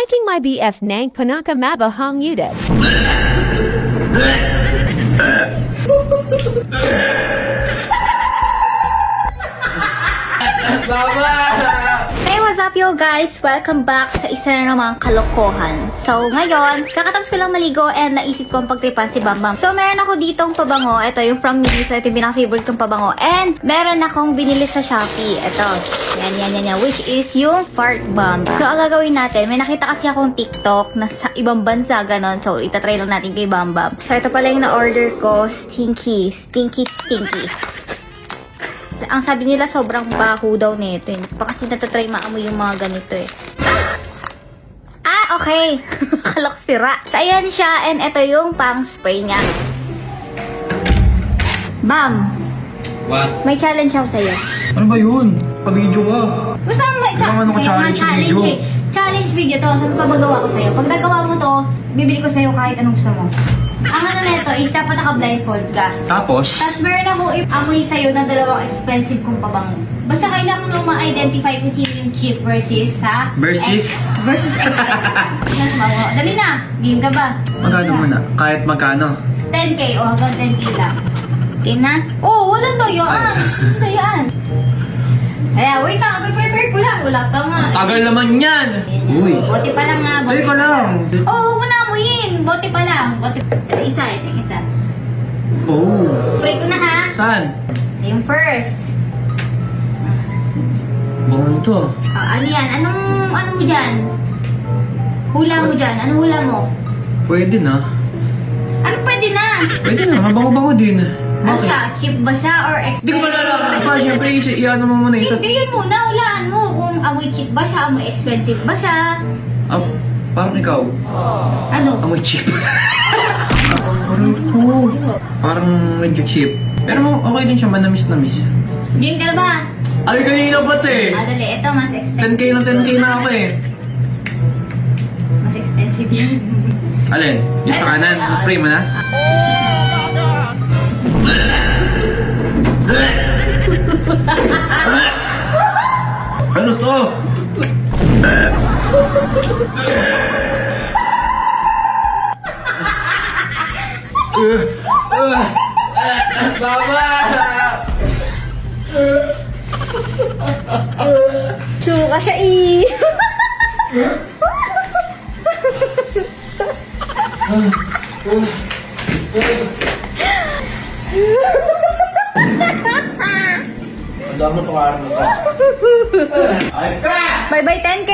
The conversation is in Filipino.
Liking my BF Nang Panaka Maba Hong Udit. Hey, what's up yo guys? Welcome back sa isa na namang kalokohan. So, ngayon, kakatapos ko lang maligo and naisip kong pagtripan si Bambam. So, meron ako ditong pabango. Ito yung from me. So, ito yung pinaka-favorite kong pabango. And, meron akong binili sa Shopee. Ito. Yan. Which is yung Fart Bomb. So, ang gagawin natin, may nakita kasi akong TikTok na sa ibang bansa, ganon. So, itatry lang natin kay Bambam. So, ito pala yung na-order ko. Stinky. Ang sabi nila sobrang baho daw nito. Hindi pa kasi natatry maamoy yung mga ganito eh. Okay. Kalok sira. So, ayan siya. And ito yung pang-spray niya. Bam! What? May challenge ako sa'yo. Ano ba yun? Pag-video ka. Basta may Ano ka challenge video? Challenge video to. Saan pa magawa ko sa'yo? Pag nagawa mo to, bibili ko sa'yo kahit anong gusto mo. Ang ano nito is dapat naka-blindfold ka. Tapos? Tapos meron ako amoy sa'yo na dalawang expensive kong pabango. Basta kailangan mo ma-identify kung sino yung cheap versus sa... Versus? Versus expensive. Dali na. Game ka ba? Magkano muna? Kahit magkano? 10k o hanggang 10k lang. Game na? Oo, walang dayaan. Dayaan. Kaya, wait lang. Prepare ko lang. Wala pa nga. Tagal naman yan! Uy! Bote pa lang nga. Ay ko lang! Oo, huwag mo na amuyin. Bote pa lang. Ito isa. Oh! Spray ko na ha. Saan? Ito yung first. Bangon to. Ano yan? Ano mo dyan? Hula mo dyan. Anong hula mo? Pwede na. Ano pwede na? Pwede na. Mabango-bango din. Ano Bakit? siya? Cheap ba siya or expensive? Hindi ko malalaman. Pa, siyempre, iyan mo muna isa. Hindi, yun muna. Hulaan mo kung amoy cheap ba siya, amoy expensive ba siya. Ah, parang ikaw. Ano? Amoy cheap. Parang medyo cheap. Pero okay din siya, manamis-namis. Game ka na ba? Ay, kanina ba't eh? Dali. Ito, mas expensive. 10k na 10k na ako eh. Mas expensive yan. Alin? Yung sa kanan? Spray mo na? Ano to? Baba! Suka siya Ang dami to araw na to. Ay ka! Bye-bye 10k!